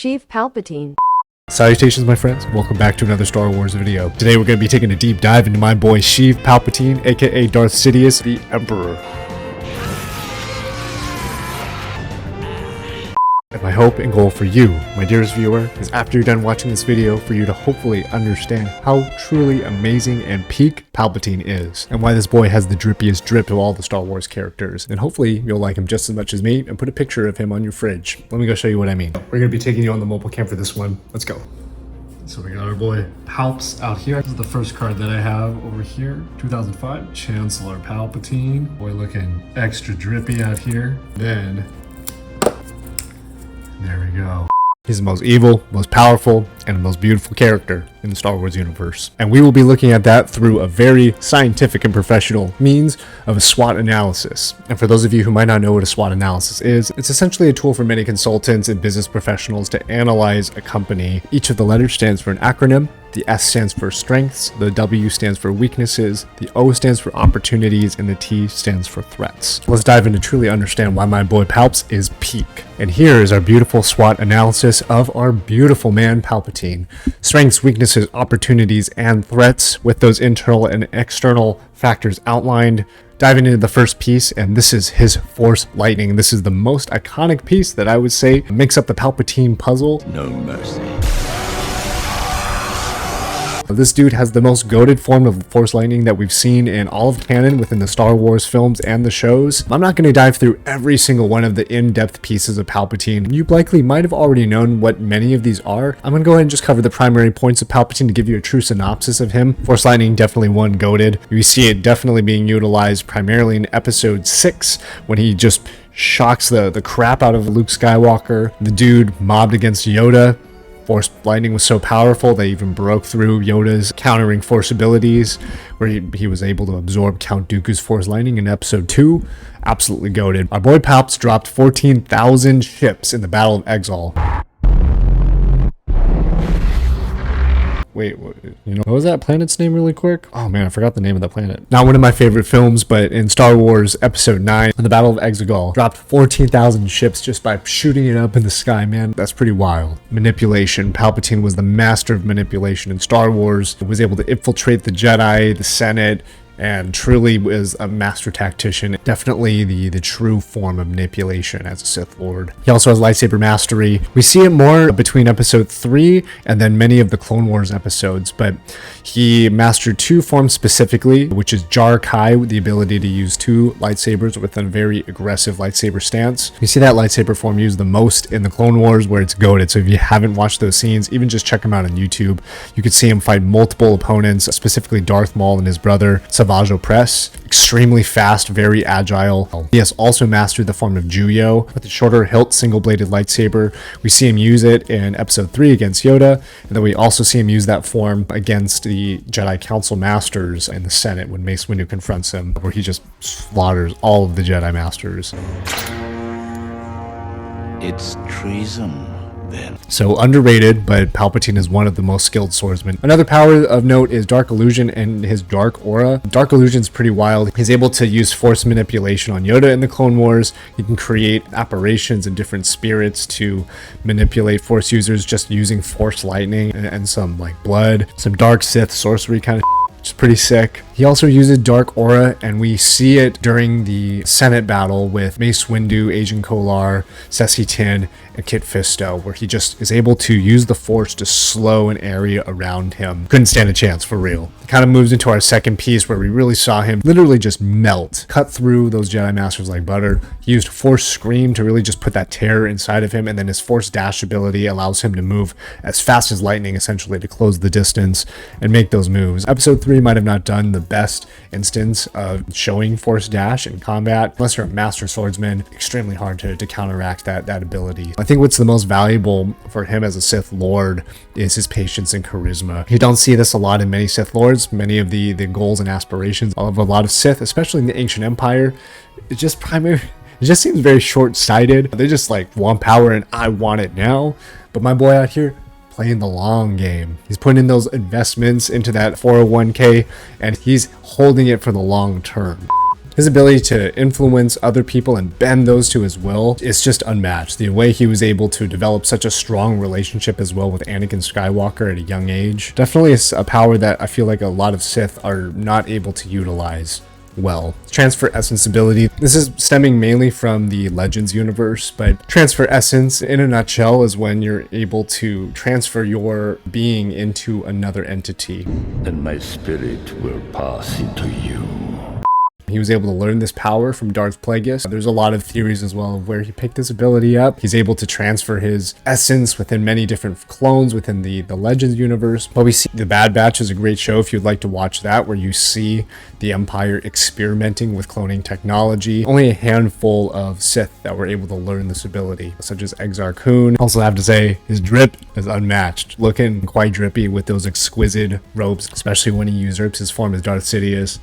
Sheeve Palpatine. Salutations my friends, welcome back to another Star Wars video. Today we're going to be taking a deep dive into my boy Sheeve Palpatine, aka Darth Sidious, the Emperor. And my hope and goal for you, my dearest viewer, is after you're done watching this video, for you to hopefully understand how truly amazing and peak Palpatine is, and why this boy has the drippiest drip of all the Star Wars characters. And hopefully you'll like him just as much as me, and put a picture of him on your fridge. Let me go show you what I mean. We're going to be taking you on the mobile cam for this one. Let's go. So we got our boy Palps out here. This is the first card that I have over here. 2005, Chancellor Palpatine. Boy looking extra drippy out here. Then there we go. He's the most evil, most powerful, and most beautiful character in the Star Wars universe. And we will be looking at that through a very scientific and professional means of a SWOT analysis. And for those of you who might not know what a SWOT analysis is, it's essentially a tool for many consultants and business professionals to analyze a company. Each of the letters stands for an acronym. The S stands for strengths, the W stands for weaknesses, the O stands for opportunities, and the T stands for threats. Let's dive in to truly understand why my boy Palps is peak. And here is our beautiful SWOT analysis of our beautiful man Palpatine. Strengths, weaknesses, opportunities, and threats with those internal and external factors outlined. Diving into the first piece, and this is his Force Lightning. This is the most iconic piece that I would say makes up the Palpatine puzzle. No mercy. This dude has the most goated form of Force Lightning that we've seen in all of canon within the Star Wars films and the shows. I'm not going to dive through every single one of the in-depth pieces of Palpatine. You likely might have already known what many of these are. I'm going to go ahead and just cover the primary points of Palpatine to give you a true synopsis of him. Force Lightning, definitely one goated. We see it definitely being utilized primarily in Episode 6 when he just shocks the crap out of Luke Skywalker. The dude mobbed against Yoda. Force Lightning was so powerful they even broke through Yoda's countering Force abilities, where he was able to absorb Count Dooku's Force Lightning in Episode 2. Absolutely goated. Our boy Palps dropped 14,000 ships in the Battle of Exegol. Wait, what was that planet's name really quick? Oh man, I forgot the name of the planet. Not one of my favorite films, but in Star Wars Episode 9, the Battle of Exegol, dropped 14,000 ships just by shooting it up in the sky, man. That's pretty wild. Manipulation. Palpatine was the master of manipulation in Star Wars. He was able to infiltrate the Jedi, the Senate, and truly was a master tactician. Definitely the true form of manipulation as a Sith Lord. He also has lightsaber mastery. We see it more between Episode 3 and then many of the Clone Wars episodes, but he mastered two forms specifically, which is Jar Kai, with the ability to use two lightsabers with a very aggressive lightsaber stance. You see that lightsaber form used the most in the Clone Wars, where it's goated. So if you haven't watched those scenes, even just check them out on YouTube. You could see him fight multiple opponents, specifically Darth Maul and his brother Savage Opress. Extremely fast, very agile. He has also mastered the form of Juyo with a shorter hilt single-bladed lightsaber. We see him use it in Episode 3 against Yoda, and then we also see him use that form against the Jedi Council Masters in the Senate when Mace Windu confronts him, where he just slaughters all of the Jedi Masters. It's treason. So underrated, but Palpatine is one of the most skilled swordsmen. Another power of note is Dark Illusion and his Dark Aura. Dark Illusion is pretty wild. He's able to use Force manipulation on Yoda in the Clone Wars. He can create apparitions and different spirits to manipulate Force users just using Force Lightning and some like blood, some Dark Sith sorcery kind of. It's pretty sick. He also uses Dark Aura, and we see it during the Senate battle with Mace Windu, Agent Kolar, Ceci Tin, and Kit Fisto, where he just is able to use the Force to slow an area around him. Couldn't stand a chance, for real. It kind of moves into our second piece, where we really saw him literally just melt, cut through those Jedi Masters like butter. He used Force Scream to really just put that terror inside of him, and then his Force Dash ability allows him to move as fast as lightning, essentially, to close the distance and make those moves. Episode 3 might have not done the best instance of showing Force Dash in combat. Unless you're a master swordsman, extremely hard to counteract that ability. I think what's the most valuable for him as a Sith Lord is his patience and charisma. You don't see this a lot in many Sith Lords. Many of the goals and aspirations of a lot of Sith, especially in the Ancient Empire, it just seems very short-sighted. They just like want power and I want it now. But my boy out here, playing the long game. He's putting in those investments into that 401k, and he's holding it for the long term. His ability to influence other people and bend those to his will is just unmatched. The way he was able to develop such a strong relationship as well with Anakin Skywalker at a young age definitely is a power that I feel like a lot of Sith are not able to utilize well. Transfer essence ability. This is stemming mainly from the Legends universe, but transfer essence in a nutshell is when you're able to transfer your being into another entity. And my spirit will pass into you. He was able to learn this power from Darth Plagueis. There's a lot of theories as well of where he picked this ability up. He's able to transfer his essence within many different clones within the Legends universe. But we see The Bad Batch is a great show if you'd like to watch that, where you see the Empire experimenting with cloning technology. Only a handful of Sith that were able to learn this ability, such as Exar Kun. Also have to say, his drip is unmatched. Looking quite drippy with those exquisite robes, especially when he usurps his form as Darth Sidious.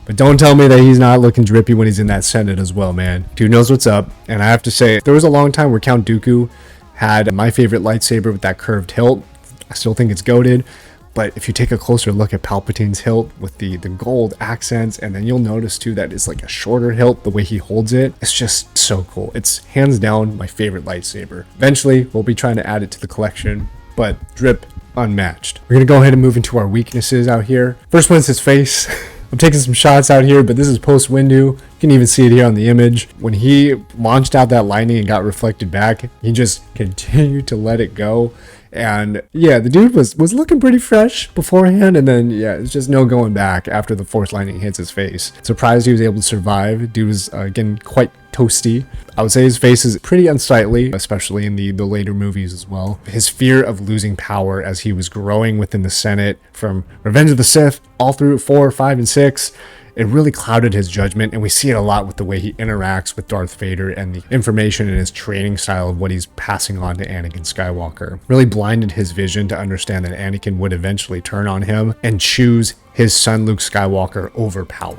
But don't tell me that he's not looking drippy when he's in that Senate as well, man. Dude knows what's up. And I have to say, there was a long time where Count Dooku had my favorite lightsaber with that curved hilt. I still think it's goated. But if you take a closer look at Palpatine's hilt with the gold accents, and then you'll notice too that it's like a shorter hilt, the way he holds it, it's just so cool. It's hands down my favorite lightsaber. Eventually, we'll be trying to add it to the collection, but drip unmatched. We're gonna go ahead and move into our weaknesses out here. First one's his face. I'm taking some shots out here, but this is post Windu. You can even see it here on the image. When he launched out that lightning and got reflected back, he just continued to let it go. And yeah, the dude was looking pretty fresh beforehand, and then yeah, it's just no going back after the Force lightning hits his face. Surprised he was able to survive. Dude was again quite toasty. I would say his face is pretty unsightly, especially in the later movies as well. His fear of losing power as he was growing within the Senate from Revenge of the Sith all through 4, 5, and 6. It really clouded his judgment, and we see it a lot with the way he interacts with Darth Vader and the information in his training style of what he's passing on to Anakin Skywalker. Really blinded his vision to understand that Anakin would eventually turn on him and choose his son Luke Skywalker over power.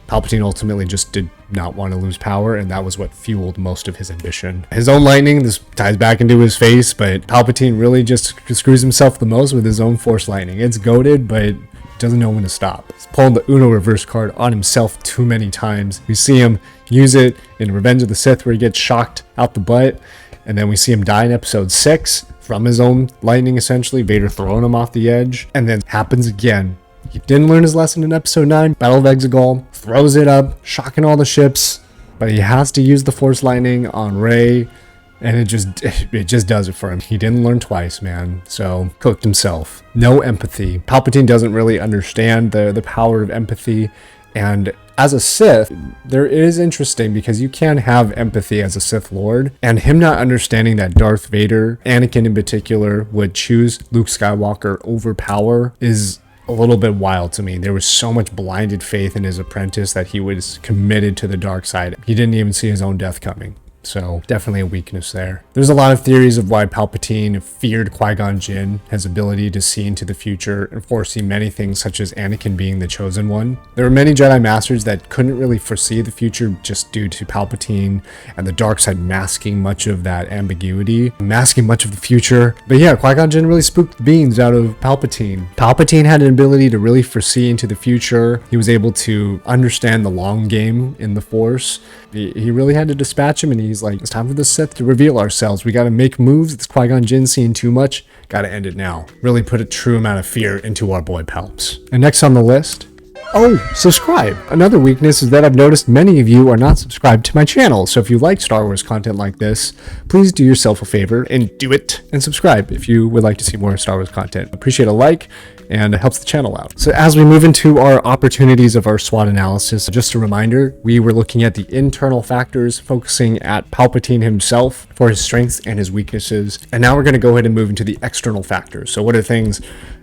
Palpatine ultimately just did not want to lose power, and that was what fueled most of his ambition. His own lightning, this ties back into his face, but Palpatine really just screws himself the most with his own Force lightning. It's goated, but doesn't know when to stop. He's pulling the Uno reverse card on himself too many times. We see him use it in Revenge of the Sith where he gets shocked out the butt, and then we see him die in episode 6 from his own lightning, essentially, Vader throwing him off the edge, and then happens again. He didn't learn his lesson in episode 9, Battle of Exegol, throws it up, shocking all the ships, but he has to use the Force lightning on Rey, and it just does it for him. He didn't learn twice, man, so cooked himself. No empathy. Palpatine doesn't really understand the power of empathy, and as a Sith, there is interesting because you can have empathy as a Sith Lord, and him not understanding that Darth Vader, Anakin in particular, would choose Luke Skywalker over power is a little bit wild to me. There was so much blinded faith in his apprentice that he was committed to the dark side. He didn't even see his own death coming. So definitely a weakness there. There's a lot of theories of why Palpatine feared Qui-Gon Jinn, his ability to see into the future and foresee many things, such as Anakin being the chosen one. There were many Jedi Masters that couldn't really foresee the future just due to Palpatine and the dark side masking much of that ambiguity, masking much of the future. But yeah, Qui-Gon Jinn really spooked the beans out of Palpatine. Palpatine had an ability to really foresee into the future. He was able to understand the long game in the Force. He really had to dispatch him, and he's like, it's time for the Sith to reveal ourselves. We got to make moves. It's Qui-Gon Jinn seeing too much. Got to end it now. Really put a true amount of fear into our boy Palps. And next on the list, subscribe. Another weakness is that I've noticed many of you are not subscribed to my channel. So if you like Star Wars content like this, please do yourself a favor and do it and subscribe if you would like to see more Star Wars content. Appreciate a like, and it helps the channel out. So as we move into our opportunities of our SWOT analysis, just a reminder, we were looking at the internal factors, focusing at Palpatine himself for his strengths and his weaknesses. And now we're going to go ahead and move into the external factors. So what are things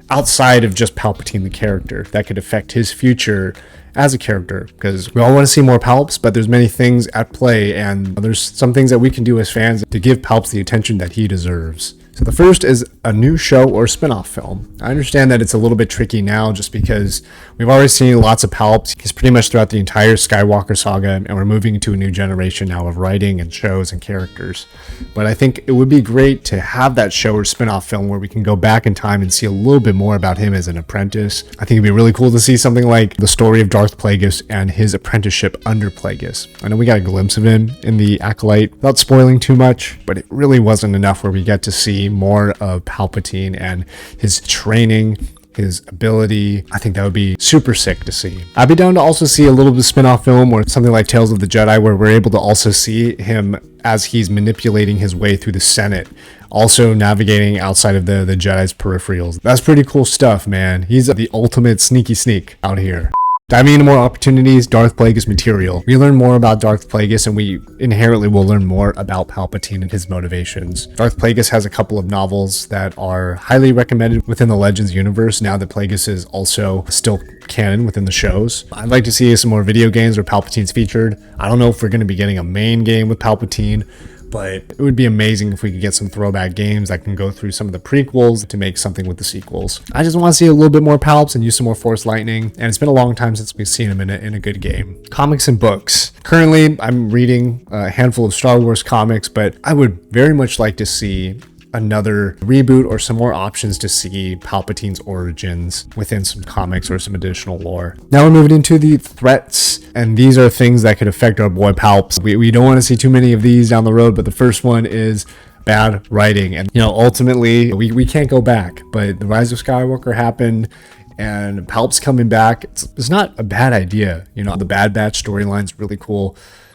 outside of just Palpatine the character that could affect his future as a character? Because we all want to see more Palps, but there's many things at play, and there's some things that we can do as fans to give Palps the attention that he deserves. So the first is a new show or spin-off film. I understand that it's a little bit tricky now just because we've already seen lots of Palps. He's pretty much throughout the entire Skywalker saga, and we're moving into a new generation now of writing and shows and characters. But I think it would be great to have that show or spin-off film where we can go back in time and see a little bit more about him as an apprentice. I think it'd be really cool to see something like the story of Darth Plagueis and his apprenticeship under Plagueis. I know we got a glimpse of him in the Acolyte without spoiling too much, but it really wasn't enough where we get to see more of Palpatine and his training, his ability. I think that would be super sick to see. I'd be down to also see a little bit of spin-off film or something like Tales of the Jedi where we're able to also see him as he's manipulating his way through the Senate, also navigating outside of the Jedi's peripherals. That's pretty cool stuff, man. He's the ultimate sneaky sneak out here. Diving into more opportunities, Darth Plagueis material. We learn more about Darth Plagueis and we inherently will learn more about Palpatine and his motivations. Darth Plagueis has a couple of novels that are highly recommended within the Legends universe now that Plagueis is also still canon within the shows. I'd like to see some more video games where Palpatine's featured. I don't know if we're going to be getting a main game with Palpatine, but it would be amazing if we could get some throwback games that can go through some of the prequels to make something with the sequels. I just want to see a little bit more Palps and use some more Force Lightning, and it's been a long time since we've seen him in a good game. Comics and books. Currently, I'm reading a handful of Star Wars comics, but I would very much like to see another reboot or some more options to see Palpatine's origins within some comics or some additional lore. Now we're moving into the threats, and these are things that could affect our boy Palps. We don't want to see too many of these down the road, but the first one is bad writing. And ultimately we can't go back, but the Rise of Skywalker happened and Palps coming back, it's not a bad idea. The Bad Batch storyline's really cool.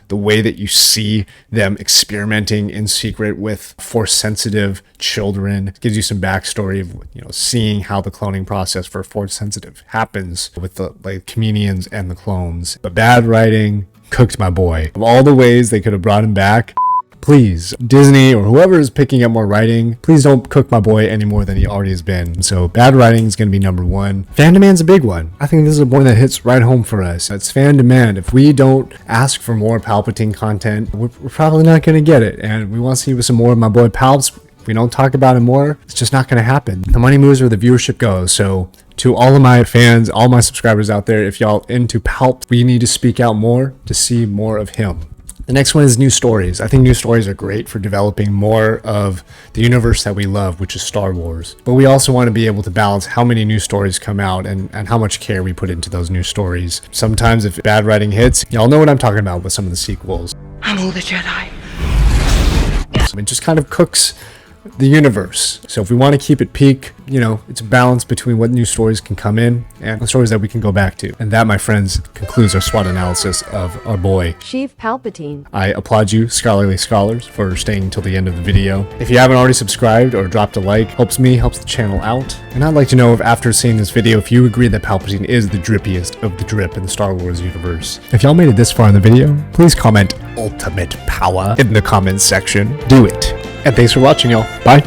The way that you see them experimenting in secret with Force-sensitive children gives you some backstory of, seeing how the cloning process for Force-sensitive happens with the comedians and the clones. But bad writing cooked my boy. Of all the ways they could have brought him back, please, Disney or whoever is picking up more writing, please don't cook my boy any more than he already has been. So bad writing is going to be number one. Fan demand's a big one. I think this is a point that hits right home for us. It's fan demand. If we don't ask for more Palpatine content, we're probably not going to get it. And we want to see some more of my boy Palps. If we don't talk about him more, it's just not going to happen. The money moves where the viewership goes. So to all of my fans, all my subscribers out there, if y'all into Palp, we need to speak out more to see more of him. The next one is new stories. I think new stories are great for developing more of the universe that we love, which is Star Wars. But we also want to be able to balance how many new stories come out and how much care we put into those new stories. Sometimes if bad writing hits, y'all know what I'm talking about with some of the sequels. I'm all the Jedi. It just kind of cooks the universe. So if we want to keep it peak, it's a balance between what new stories can come in and the stories that we can go back to. And that, my friends, concludes our SWOT analysis of our boy Sheeve Palpatine. I applaud you, scholarly scholars, for staying until the end of the video. If you haven't already subscribed or dropped a like, helps me, helps the channel out. And I'd like to know if after seeing this video, if you agree that Palpatine is the drippiest of the drip in the Star Wars universe. If y'all made it this far in the video, please comment ultimate power in the comments section. Do it. And thanks for watching, y'all. Bye.